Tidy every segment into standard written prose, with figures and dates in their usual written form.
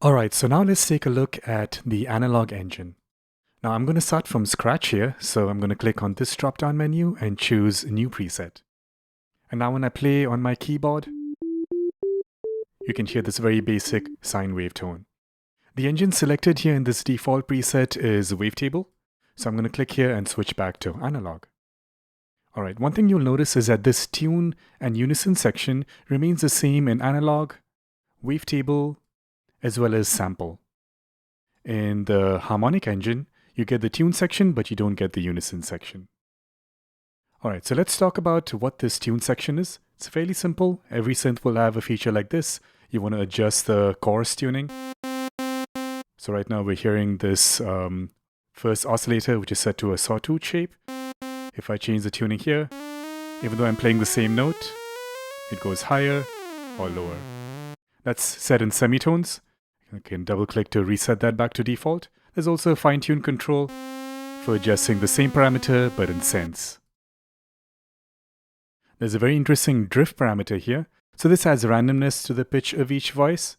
Alright, so now let's take a look at the analog engine. Now I'm going to start from scratch here, so I'm going to click on this drop-down menu and choose New Preset. And now when I play on my keyboard, you can hear this very basic sine wave tone. The engine selected here in this default preset is Wavetable, so I'm going to click here and switch back to analog. Alright, one thing you'll notice is that this tune and unison section remains the same in analog, Wavetable, as well as sample. In the harmonic engine, you get the tune section, but you don't get the unison section. Alright, so let's talk about what this tune section is. It's fairly simple. Every synth will have a feature like this. You want to adjust the chorus tuning. So right now we're hearing this first oscillator, which is set to a sawtooth shape. If I change the tuning here, even though I'm playing the same note, it goes higher or lower. That's set in semitones. I can double click to reset that back to default. There's also a fine-tune control for adjusting the same parameter but in cents. There's a very interesting drift parameter here. So this adds randomness to the pitch of each voice.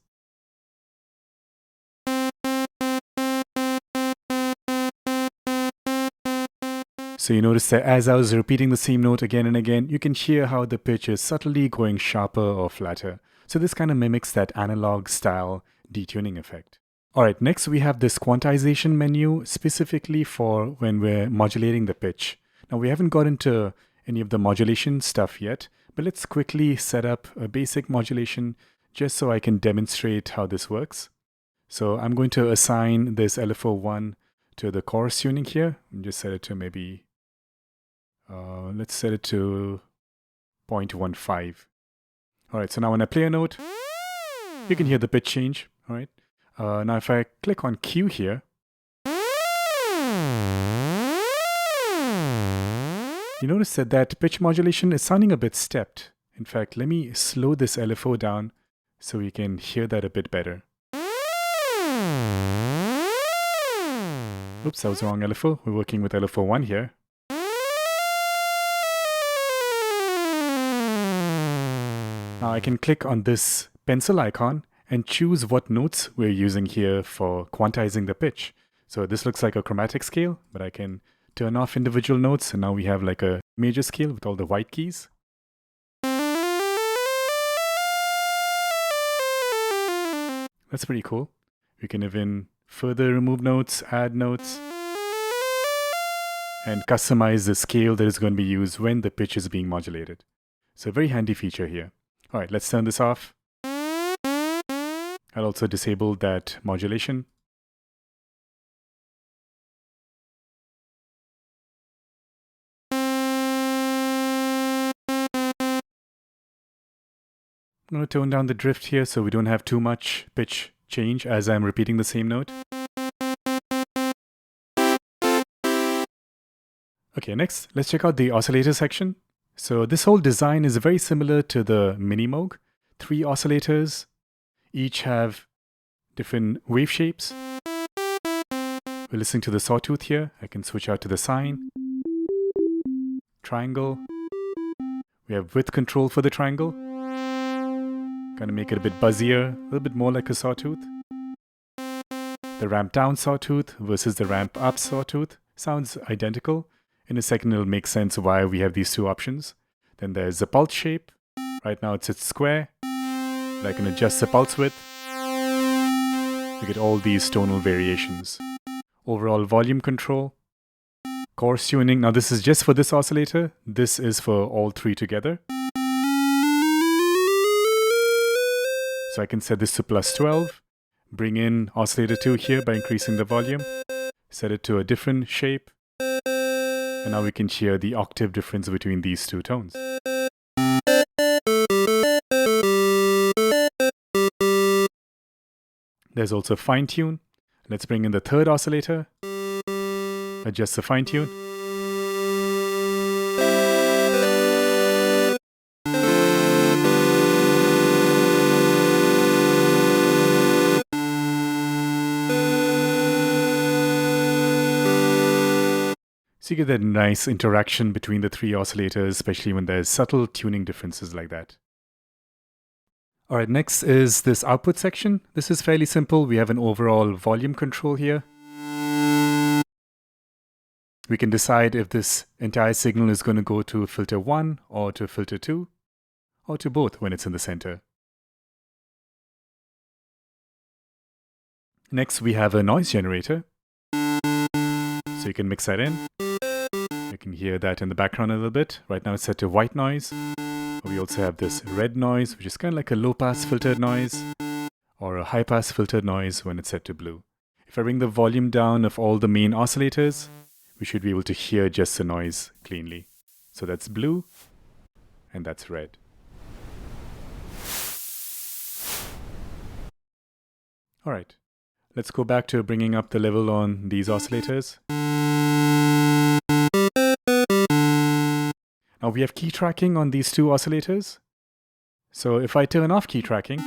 So you notice that as I was repeating the same note again and again, you can hear how the pitch is subtly going sharper or flatter. So this kind of mimics that analog style detuning effect. Alright, next we have this quantization menu specifically for when we're modulating the pitch. Now we haven't got into any of the modulation stuff yet, but let's quickly set up a basic modulation just so I can demonstrate how this works. So I'm going to assign this LFO1 to the chorus tuning here and just set it to maybe, let's set it to 0.15. Alright, so now when I play a note, you can hear the pitch change. Alright, now if I click on Q here, you notice that that pitch modulation is sounding a bit stepped. In fact, let me slow this LFO down so we can hear that a bit better. Oops, that was the wrong LFO. We're working with LFO1 here. Now I can click on this pencil icon and choose what notes we're using here for quantizing the pitch. So this looks like a chromatic scale, but I can turn off individual notes, and now we have like a major scale with all the white keys. That's pretty cool. We can even further remove notes, add notes, and customize the scale that is going to be used when the pitch is being modulated. So a very handy feature here. Alright, let's turn this off. I'll also disable that modulation. I'm going to tone down the drift here so we don't have too much pitch change as I'm repeating the same note. Okay, next, let's check out the oscillator section. So this whole design is very similar to the Mini Moog. 3 oscillators, each have different wave shapes. We're listening to the sawtooth here. I can switch out to the sine, triangle. We have width control for the triangle. Gonna make it a bit buzzier, a little bit more like a sawtooth. The ramp down sawtooth versus the ramp up sawtooth sounds identical. In a second it'll make sense why we have these two options. Then there's the pulse shape. Right now it's square. But I can adjust the pulse width. You get all these tonal variations. Overall volume control. Chorus tuning. Now this is just for this oscillator. This is for all 3 together. So I can set this to +12. Bring in oscillator 2 here by increasing the volume. Set it to a different shape. And now we can hear the octave difference between these 2 tones. There's also fine tune. Let's bring in the 3rd oscillator. Adjust the fine tune. So you get that nice interaction between the 3 oscillators, especially when there's subtle tuning differences like that. All right, next is this output section. This is fairly simple. We have an overall volume control here. We can decide if this entire signal is going to go to filter 1 or to filter 2 or to both when it's in the center. Next, we have a noise generator. So you can mix that in. You can hear that in the background a little bit. Right now it's set to white noise. We also have this red noise, which is kind of like a low-pass filtered noise or a high-pass filtered noise when it's set to blue. If I bring the volume down of all the main oscillators, we should be able to hear just the noise cleanly. So that's blue and that's red. All right, let's go back to bringing up the level on these oscillators. Now we have key tracking on these two oscillators. So if I turn off key tracking,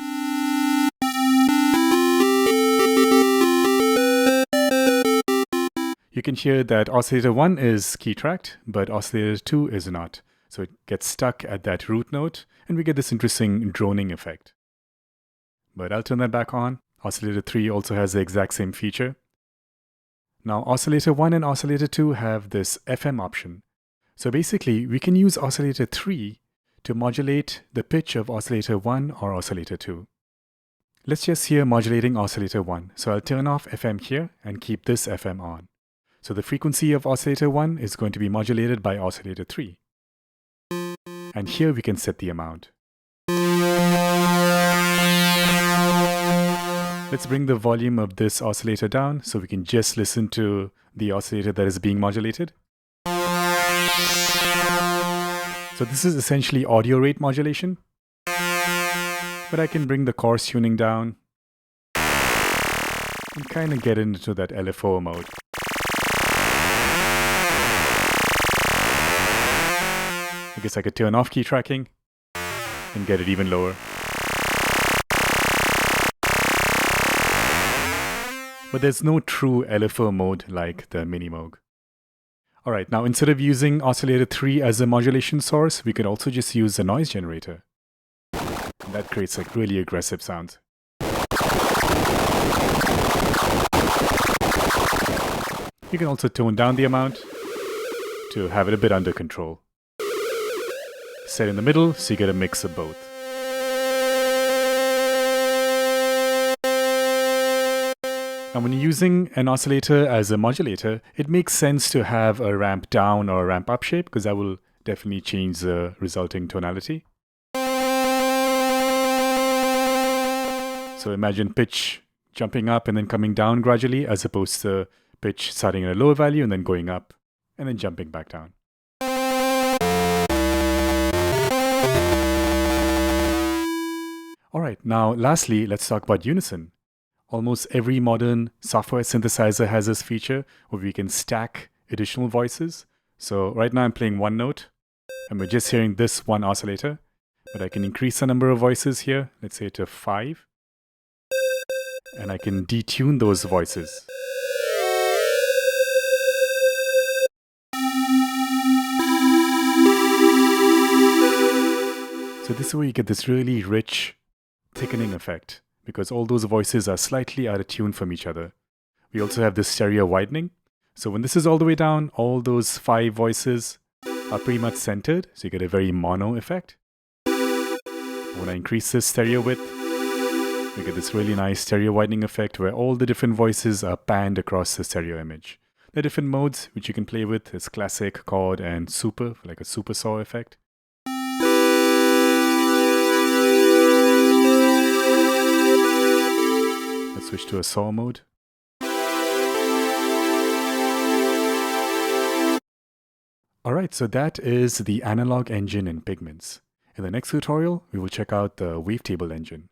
you can hear that oscillator 1 is key tracked, but oscillator 2 is not. So it gets stuck at that root note, and we get this interesting droning effect. But I'll turn that back on. Oscillator 3 also has the exact same feature. Now oscillator 1 and oscillator 2 have this FM option. So basically, we can use oscillator 3 to modulate the pitch of oscillator 1 or oscillator 2. Let's just hear modulating oscillator 1. So I'll turn off FM here and keep this FM on. So the frequency of oscillator 1 is going to be modulated by oscillator 3. And here we can set the amount. Let's bring the volume of this oscillator down so we can just listen to the oscillator that is being modulated. So this is essentially audio rate modulation. But I can bring the coarse tuning down and kind of get into that LFO mode. I guess I could turn off key tracking and get it even lower. But there's no true LFO mode like the Minimoog. Alright, now instead of using oscillator 3 as a modulation source, we could also just use a noise generator. And that creates like really aggressive sounds. You can also tone down the amount to have it a bit under control. Set in the middle so you get a mix of both. Now when you're using an oscillator as a modulator, it makes sense to have a ramp down or a ramp up shape because that will definitely change the resulting tonality. So imagine pitch jumping up and then coming down gradually as opposed to pitch starting at a lower value and then going up and then jumping back down. Alright, now lastly, let's talk about unison. Almost every modern software synthesizer has this feature where we can stack additional voices. So right now I'm playing one note and we're just hearing this one oscillator, but I can increase the number of voices here, let's say to 5, and I can detune those voices. So this is where you get this really rich thickening effect, because all those voices are slightly out of tune from each other. We also have this stereo widening. So when this is all the way down, all those 5 voices are pretty much centered, so you get a very mono effect. When I increase this stereo width, we get this really nice stereo widening effect where all the different voices are panned across the stereo image. There are different modes which you can play with. It's classic, chord, and super, like a super saw effect. Let's switch to a saw mode. Alright, so that is the analog engine in Pigments. In the next tutorial, we will check out the wavetable engine.